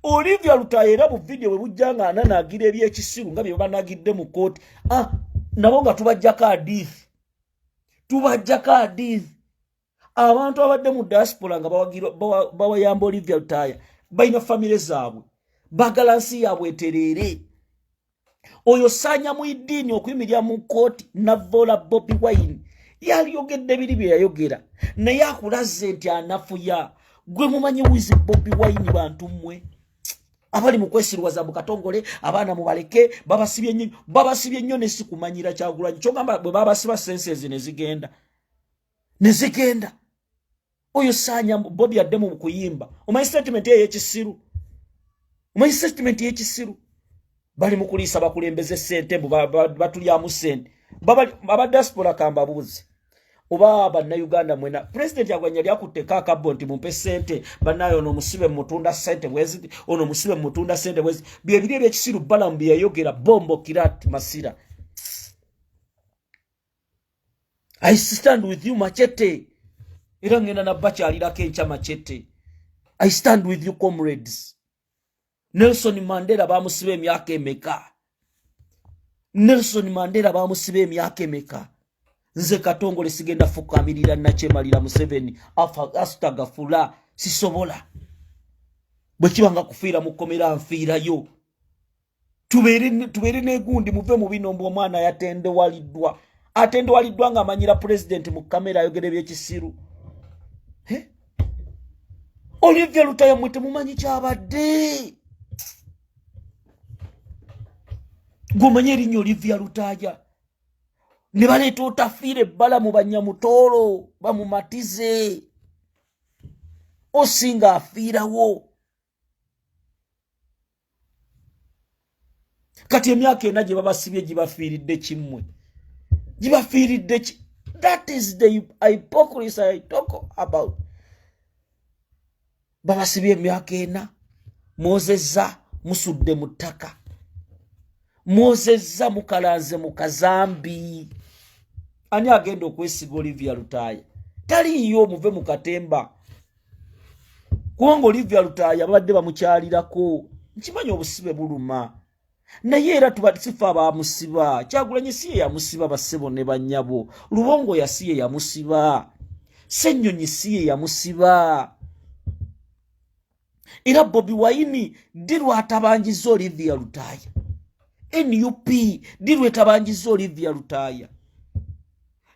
Olivia Lutaya mu video bwe bujjanga ananagira ebyekisiru nga bye banagidde mu kooti. Nabo nga tubajjako hadithi. Tubajjako hadithi. Abantu abadde mu diaspora nga bawayamba Olivia Lutaya balina famire zaabwe. Bagala nsi yaabwe etereere. Oyo Sanya Muidini okuyimirira mu kooti navola Bobi Wine. Yaliyogedde biri bye yayogera. Naye akulaze nti anafuya. Gwe mumanyi wizi Bobi Wine bantu mmwe. Abali mu kwesirwaza mu katongole, abaana mubaleke, babasibye nnyo ne sikumanyira Kyagulanyi. Kyogamba bwe babasiba senses ne zigenda. Oyo Sanya Bobi adde mu kuyimba. Omanyi statement y'ekisiru. Bali mu kuliisa bakulembeze ssente batulyamu ssente. Aba diaspora kamba buzi. Oba bannayuganda mwena president Kyagulanyi lyakutteko akabbo nti mumpe ssente bannayo ono musibe mutunda ssente bwezi ono musibe mutunda ssente bwezi bye biri ebyekisiru Balamu bye yayogera bombo kirat masira. I stand with you Machete. Era ngenda na bakyalirako encha Machete. I stand with you comrades. Nelson Mandela bamusibe emyaka emeka. Nze katongole sigenda fukamirira nakyemalira Museveni astagafula sisobola. Bwe kibanga kufiira mukomera nfiirayo. Tubeere negundi muve mu binombo omwana yatendewaliddwa. Atendewaliddwa nga amanyira president mu kamera ayogera ebyekisiru. Olivia Lutaya mwete mumanyi kyabadde. Gumanye erinnya Olivia Lutaya. Ne baleeta otafiire Balamu Banyamutolo bamumatize. Osinga afiirawo. Kati emyaka ena gye babasibye gibafiiridde kimwe. That is the hypocrisy I talk about. Babasibye emyaka ena. Mozeza musudde mu ttaka. Mozeza mukalanze mu kazambi. Ani agenda okwesiga Olivia Lutaya? Taliyo muve mu katemba. Kubanga Olivia Lutaya babadde bamukyalirako. Nkimanyi obusibe buluma. Naye era tubasifa abamusiba. Kyagulanyi siye yamusiba basebo ne bannyabo. Lubongo yasiye yamusiba. Ssennyonyi siye yamusiba. Era Bobi Wine dirwa atabangiza Olivia Lutaya. NUP dirwe tabangiza Olivia Lutaya.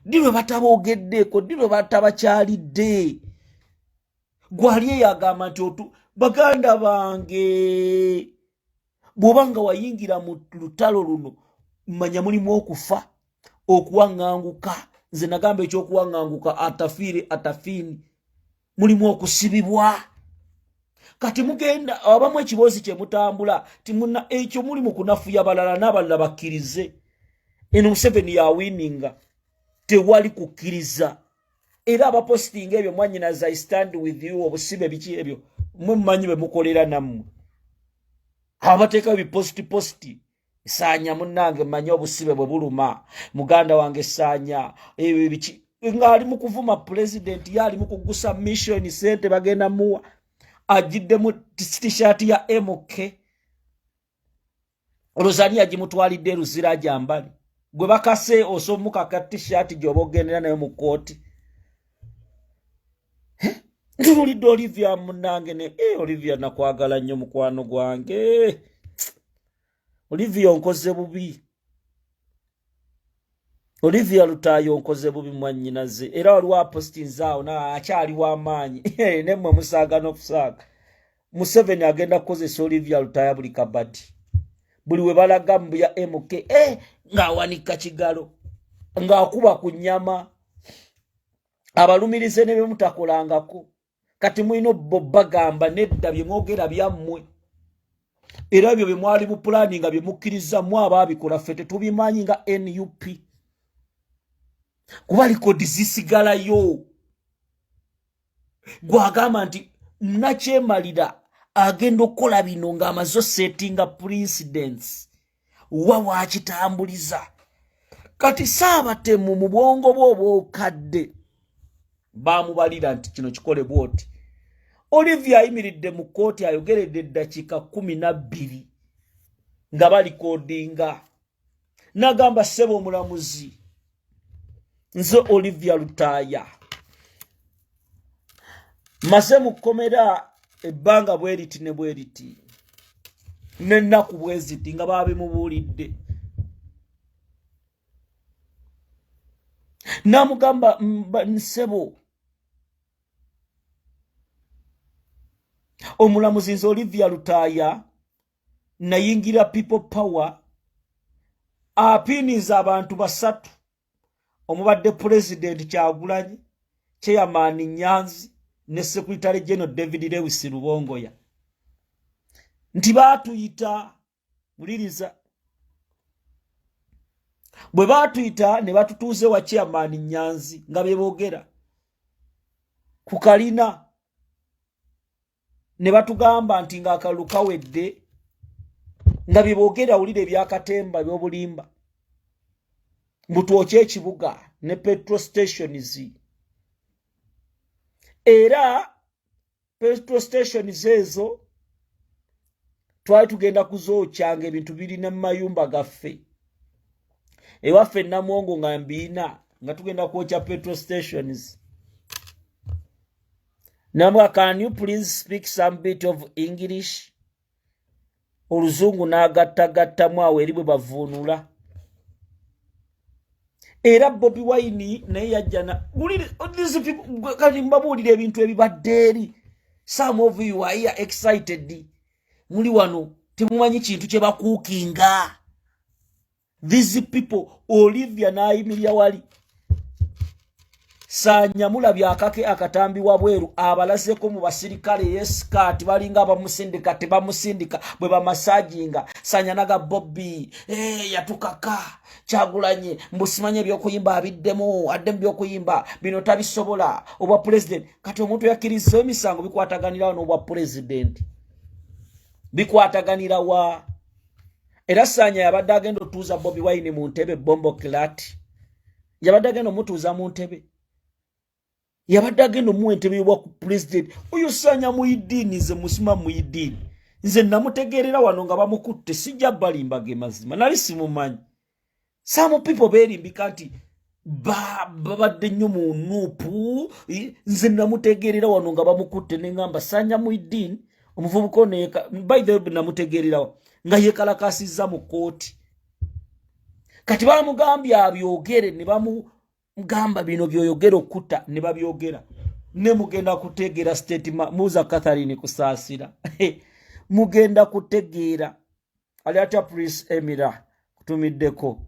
Dirwe batabogeddeko, dirwe batabakyalidde. Gwali yagamba nti baganda bange bwobanga wayingira mu lutalo luno manya mulimu okufa okuwanganguka. Nze nagamba ekyokuwanganguka atafini mulimu okusibibwa. Kati mugenda abamu ekibozi kye mutambula timuna ekyo mulimu kunafuya balala n'abalala bakkirize. Eno Museveni ya winninga tewali kukkiriza. Era abaposting ebyo mwanyinaza I stand with you obusibe biki ebyo mwe mmanyi be mukolera nammwe. Abateeka biposti Sanya munnange mmanyi obusibe bwe buluma. Muganda wange Sanya ebyo biki ngali mu kuvuma president yali mu kugusa mission sente bagenda muwa. Ajidde mu t-shirt ya MK. Rozania jimutwalidde Luzira jambali. Gwe bakase osomuka ka t-shirt gyobogendera nayo mu kooti. Ndulidde Olivia munange ne Olivia nakwagala nnyo mukwano gwange. Olivia onkoze bubi. Olivia Lutaya onkoze bubi mwannyinaze. Era waliwo posting zaawo na akyali w'amaanyi. Nemmwe musaaga n'okusaaga. Museveni agenda kukozesa Olivia Lutaya buli kabadi. Buli we balaga mu ya MK. Ng'awanika kigalo. Ng'akuba ku nnyama. Abalumirize ne bye mutakolangako. Kati mwino bagamba nedda bye mwogera byammwe. Era byo bye mwali mu planning nga bye mukkiriza mu ababikola ffe tetubimanyi nga NUP. kuba likodi zisigalayo gwagamba nti nakyemalira agenda okukola bino ng'amaze settinga precedents wa wakitambuliza kati saabatemu mu bwongo bwo obwokadde bamubalira nti kino kikole bwoti. Olivia ayimiridde mu kkooti ayogeredde eddakiika 12 nga balikodinga n'agamba ssebo omulamuzi nze Olivia Lutaaya maze mukomera ebbanga bweriti ne bweriti n'ennaku bweziti nga babimubuulidde. N'amugamba nsebo omulamuzi nze Olivia Lutaaya nayingira people power apiniza abantu basatu omubadde president Kyagulanyi, chairman Nyanzi ne secretary general David Lewis Rubongoya nti batuyita muliriza bwe batuyita ne batutuuze wa chairman Nyanzi nga bebogera ku kalina ne batugamba nti nga akalulu kawedde nga bebogera ulire ebyakatemba by'obulimba mbutuokye ekibuga ne petrol stations era petrol stations ezo twali tugenda kuzookyanga ebintu birina mu mayumba gaffe ewaffe Namongo nga mbiina nga tugenda kwokya petrol stations. Namwa, can you please speak some bit of English? Oluzungu n'agattagattamu awo eri bwe bavuunula. Era Bobi Wine naye yajjana kati mbabuulira ebintu ebibadde eri. Some of you are here excited. Muli wano temumanyi kintu kye bakuukinga. These people Olivia n'ayimirira wali Sanyamula byakake akatambi wabweru abalaseko mu basirikale yesikati balinga abamusindika tebamusindika bwe bamasajinga Sanyanaga Bobi yatukaka Kyagulanye mbusimanye byokuyimba abiddemu addem byokuyimba bino tabisobola obwa president kati omuntu yakiriza emisango bikwataganira n'obwa president bikwataganira wa era Sanya yabadde agenda otuuza Bobi Wine mu ntebe bombo kilati yabadde agenda omutuuza mu ntebe yabadde agenda omuwa entebe y'obwa ku president oyo Sanya Muidini nze musima Muidini nze namutegeerera wano nga bamukutte sijja balimba ge mazima nali simumanyi. Some people berimbika nti babadde nnyo mu nupu nze namutegeerera wano nga bamukutte ne ngamba Sanya Muidini omuvubuka ono by the way namutegeerera nga yekalakasizza mu kooti kati bamugambye abyogere ne bamugamba bino byoyogera okutta ne babyogera ne mugenda kutegeera statement muza Catherine kusaasira mugenda kutegeera aliata Prince Emira kutumiddeko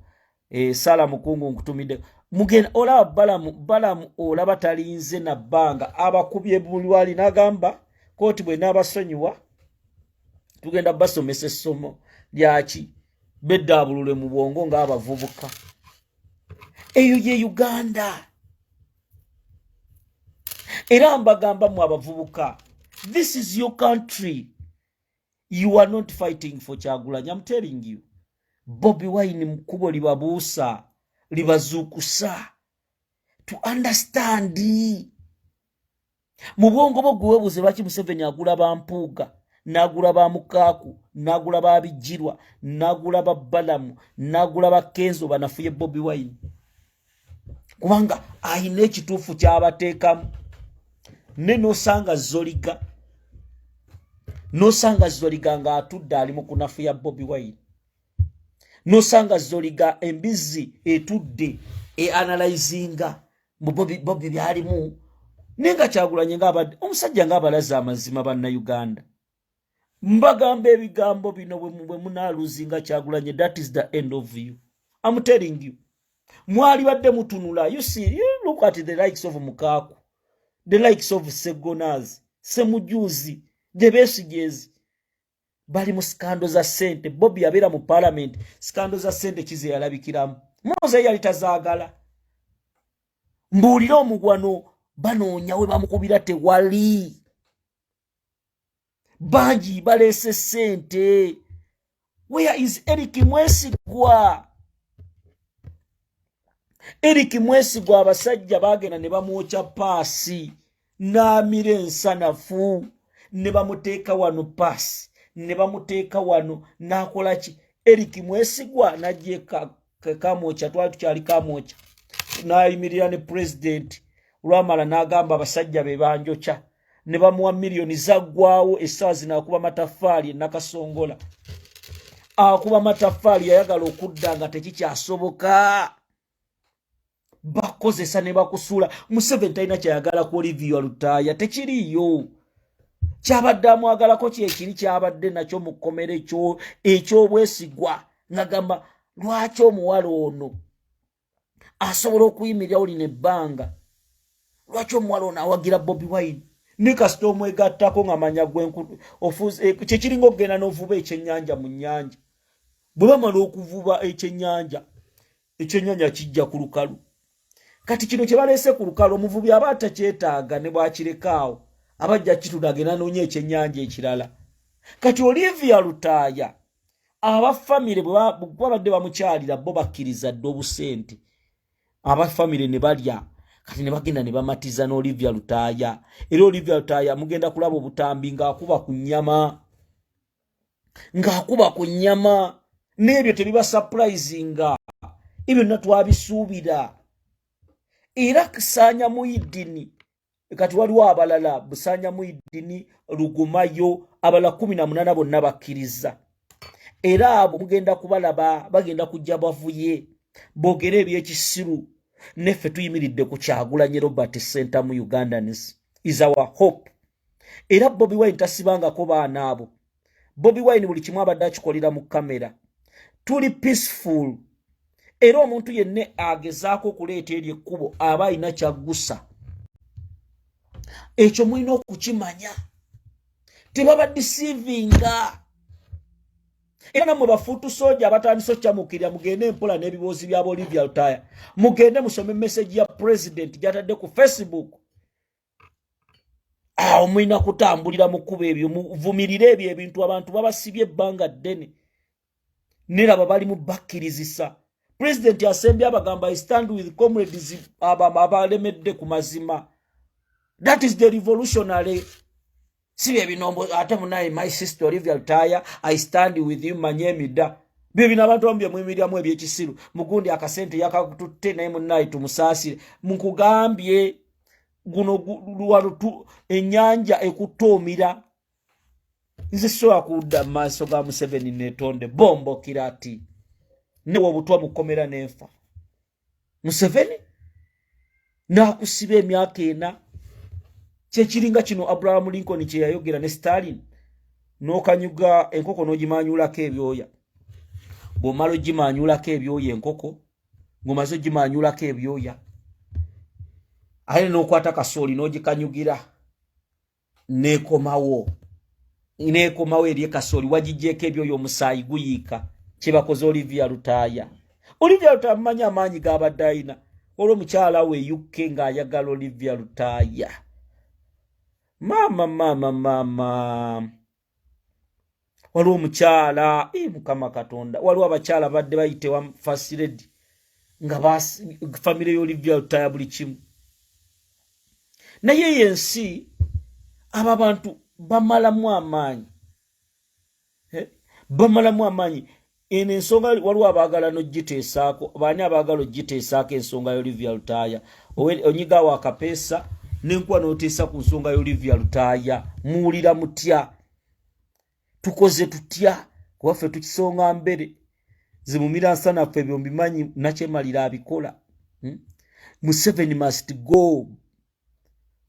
Sala Mukungu nkutumidde mugenda olaba Balamu olaba talinze na bbanga abakubye bulwali nagamba kooti bwe n'abasonyiwa tugenda basomesa essomo lyaki beddabulule mu bwongo ng'abavubuka eyo ye Uganda era mbagamba mu abavubuka this is your country you are not fighting for Kyagulanyi. I'm telling you Bobi Wine mkubo libabuusa libazuukusa to understand mu bwongo bwo gwebuze lwaki Museveni agula bampuuga nagula ba Mukaaku nagula ba Bijirwa nagula ba Balamu nagula ba Kenzo banafuye Bobi Wine kubanga ayina ekituufu ky'abateekamu ne nosanga Zoliga nga atudde ali mu kunafuya Bobi Wine nosanga Zoliga embizi etudde analyzinga mu Bobi byalimu nenga Kyagulanyi ng'abadde omusajja ng'abalaza amazima banna Uganda. Mbagamba ebigambo bino bwe munaaluzinga Kyagulanyi, that is the end of you. I'm telling you. Mwali badde mutunula. You see, you look at the likes of Mukaaku, the likes of Segonaz, Semujuzi, the Besigezi. Bali mu skando za sente. Bobi yabeera mu parliament. Skando za sente kize yalabikiramu. Moze yali tazaagala. mbuulira omugwano banoonya we bamukubira tewali. Bangi baleese ssente. Where is Eric Mwesigwa? Eric Mwesigwa abasajja bagenda ne bamwocha paasi n'amira ensanafu ne bamuteeka wano paasi ne bamuteeka wano n'akola ki? Eric Mwesigwa najje kamwocha twali tukyali kamwocha n'ayimirira ne president Lwamala n'agamba abasajja be banjocha ne bamuwa miliyoni zaggwawo essaawa zino akuba mataffaali Nakasongola. Akuba mataffaali yayagala okudda nga tekikyasoboka. Bakozesa ne bakusula. Museveni talina kyayagala ku Olivia Lutaaya tekiriyo. Kyabadde amwagalako kyekiri kyabadde nakyo mu kkomera eky'obwesigwa ng'agamba lwaki omuwala ono asobola okuyimirira oli nebbanga. Lwaki omuwala ono awagira Bobi Wine ne kasita omwegattako ng'amanya gwenkutu kyekiringa okugenda n'ovuba ekyennyanja mu nnyanja. Bwe bamala okuvuba ekyennyanja kijja ku lukalu. Kati kino kye baleese ku lukalu omuvubi aba atakyetaaga ne bwakirekaawo abajja kitulagena noonye ekyennyanja ekirala. Kati Olivia Lutaaya abafamire bwe babadde bamukyalira bo bakkiriza dde obusente. Abafamire ne balya kati ne bagenda ne bamatiza n'Olivia Lutaaya. Era Olivia Lutaaya mugenda kulaba obutambi ng'akuba ku nnyama. N'ebyo tebiba surprisinga. Ebyo byonna twabisuubira. Era Kusanya Muidini kati waliwo abalala Busanya Muidini Lugumayo abala 18 bonna bakkiriza. Era abo mugenda kubalaba bagenda kujja bavuye boogera ebyekisiru. Neffe tuyimiridde ku Kyagulanyi Robert Center mu Ugandans is our hope. Era Bobi Wine tasibangako baana abo. Bobi Wine buli kimu abadde akikolera mu kamera. Tuli peaceful. Era omuntu yenne agezaako okuleeta eri ekkubo aba alina kyaggusa. Ekyo mulina okukimanya. Tebaba deceivinga. Era namwe bafuutu soja abatandise okyamukirira mugende empola n'ebiboozi bya Olivia Lutaaya. Mugende musome message ya president gyatadde ku Facebook. Awo mulina kutambulira mu kkubo ebyo muvumirire ebyo ebintu abantu babasibye ebbanga ddene. Neraba bali mu bakkirizisa. President Assembly abagamba I stand with comrades abalemedde ku mazima. That is the revolutionary. Sibe binombo ate munaye my sister Olivia Lutaaya I stand with you manyemida. Bye bino abantu bambye mwimiryamu ebyekisiru. Mugundi akasente yakakututte naye munaye tumusaasire. Mukugambye guno luwalutu ennyanja ekutoomira. Nze soya kudda maaso ga Museveni netonde bombo kirati. Ne wabutwa mukomera nenfa. Museveni nakusiba emyaka 4. Kyekiringa kino Abraham Lincoln kye yayogera ne Stalin. N'okanyuga enkoko n'ogimanyulako ebyoya. Bw'omala ogimanyulako ebyoya enkoko ng'omaze ogimanyulako ebyoya. Ate n'okwata kasooli n'ogikanyugira n'ekomawo eri kasooli wagijjeeko ebyoya omusaayi guyiika. Kyebakoze Olivia Lutaaya. Olivia Lutaaya amanyi amaanyi g'abadde alina. Olw'omukyala we UK ng'ayagala Olivia Lutaaya. Mama. Waliwo omukyala Mukama Katonda. Waliwo abakyala badde bayitewa first lady nga famire y'Olivia Lutaaya buli kimu. Naye yensi aba bantu bamalamu amaanyi. Bamalamu amaanyi. Eno ensonga waliwo abaagala n'ogiteesaako. Baani abaagala ogiteesaako ensonga y'Olivia Lutaaya. Onyiga wa Kapeesa n'enkuba n'oteesa ku nsonga y'Olivia Lutaaya. Muwulira mutya? Tukoze tutya? Kuwaffe tukisonga mbere. Zimumira nsanaffe ebyo mbimanyi nakyemalira abikola. Museveni must go.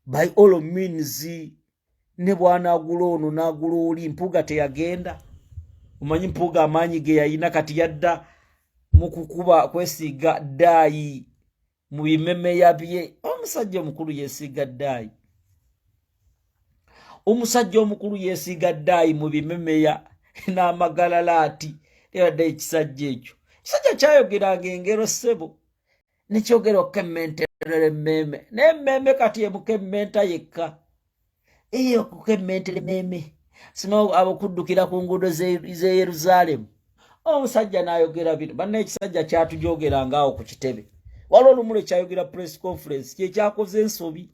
By all means. Ne bw'anaagula ono n'agula oli Mpuuga teyagenda. Umanyi Mpuuga amaanyi ge yalina kati yadda mu kukuba kwesiiga ddaayi mu bimemeya bye. Omusajja omukulu yeesiiga ddaayi. Omusajja omukulu yeesiiga ddaayi mu bimemeya n'amagalalaati. Yadde ekisajja ekyo. Ekisajja kyayogeranga engero ssebo. Ne kyogera okukemmentera meme ne meme kati emukemmenta yekka iyo kukemmentere meme sino abakuddukira ku nguudo ze Yerusalemu omusajja n'ayogera bino banne ekisajja kyatujogera ngaawo ku kitebe waliwo olumulo kyayogera press conference kyekyakoze ensobi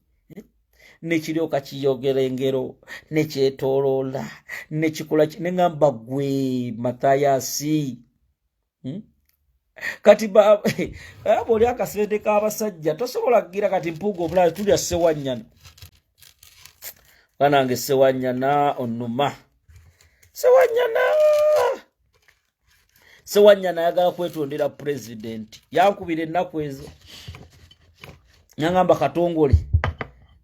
nekiryoka kiyogera engero nekyetoloola nekikola neŋŋamba gwe Matayasi kati bw'oli akasente k'abasajja tosobola kugira kati mpuuga omulala tulya Ssewanyana banange Ssewanyana onnuma Ssewanyana ayagala kwetondera president yankubira ennaku ezo nangamba katongole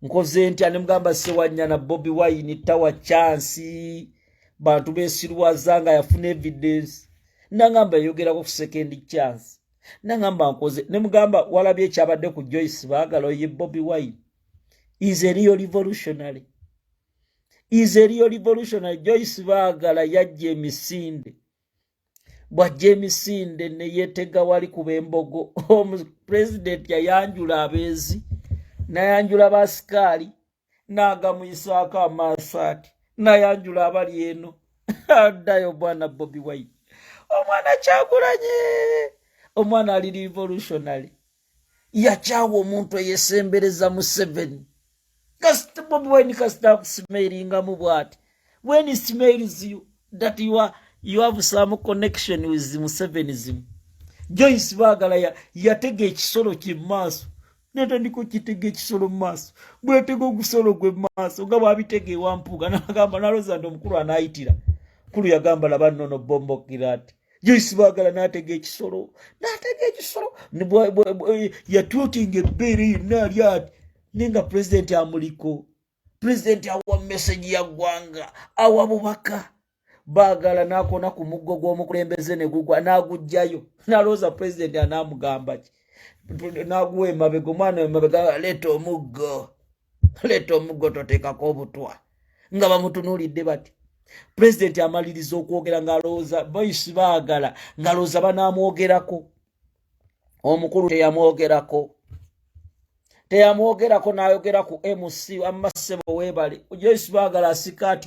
nkoze ntya nemugamba Ssewanyana Bobi Wine tawa chance bantu besirwaza nga yafuna evidence nangamba yogerako ku second chance nangamba nkoze nemugamba walabye ekyabadde ku Joyce baagala ye Bobi Wine is a real revolutionary Joyce baagala yajja emisinde bwajja emisinde ne yeetega wali kuba embogo president yayanjula abeezi nayanjula basikaali n'agamuyisaako amaasaati nayanjula abali eno addayo bwana Bobi Wine omwana Kyagulanyi omwana ali revolutionary yakyawa omuntu eyesembereza mu 7 kasita Bobi Wine kasita kusmailinga mu bwati when he smiles you that you have some connection with Musevenism. Joyce baagala yatega ekisolo kye maaso netandika okitega ekisolo mu maaso bwetega ogusolo gwe maaso nga bwabitega ewampuuga nagamba naloza nti omukulu anaayitira mukulu yagamba laba nnono bombokira ati Joyce baagala n'atega ekisolo yatuutinga ebbeere yenna ali ati nenga president amuliko president awa message ya ggwanga awa bubaka baagala n'akona ku muggo gw'omukulembeze ne gugwa n'agujjayo nalooza president anaamugamba ki n'aguwa emabega omwana emabega leeta omuggo toteekako obutwa nga bamutunuulidde bati president amaliriza okwogera ng'alowooza Boyce baagala ng'alowooza banaamwogerako omukulu teyamwogerako n'ayogera ku MC Amasebo weebale Joyce baagala asika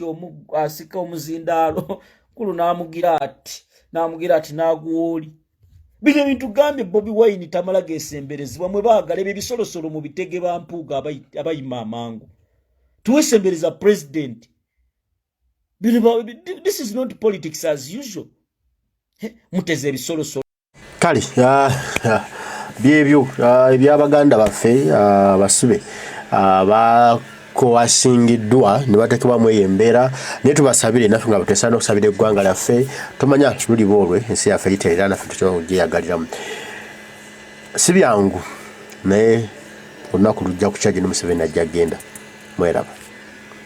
omuzindaalo kulu n'amugira ati n'aguwoli bino ebintu gambye Bobi Wine tamala gesemberezebwa mwe baagala ebyo ebisolosolo mu bitege bampuuga abayima amangu tuwesembereza president. This is not politics as usual. Muteze ebisolosolo kale byebyo ebyabaganda baffe Abasibe bakowasingiddwa ne batekebwamu eyo embeera naye tubasabire naffe nga tuteesaana okusabira eggwanga lyaffe tomanya luli boolwe ensi yaffe yiterera naffe tutogyeyagaliramu si byangu naye olunaku lujja kukya gye Museveni ajja agenda mweraba.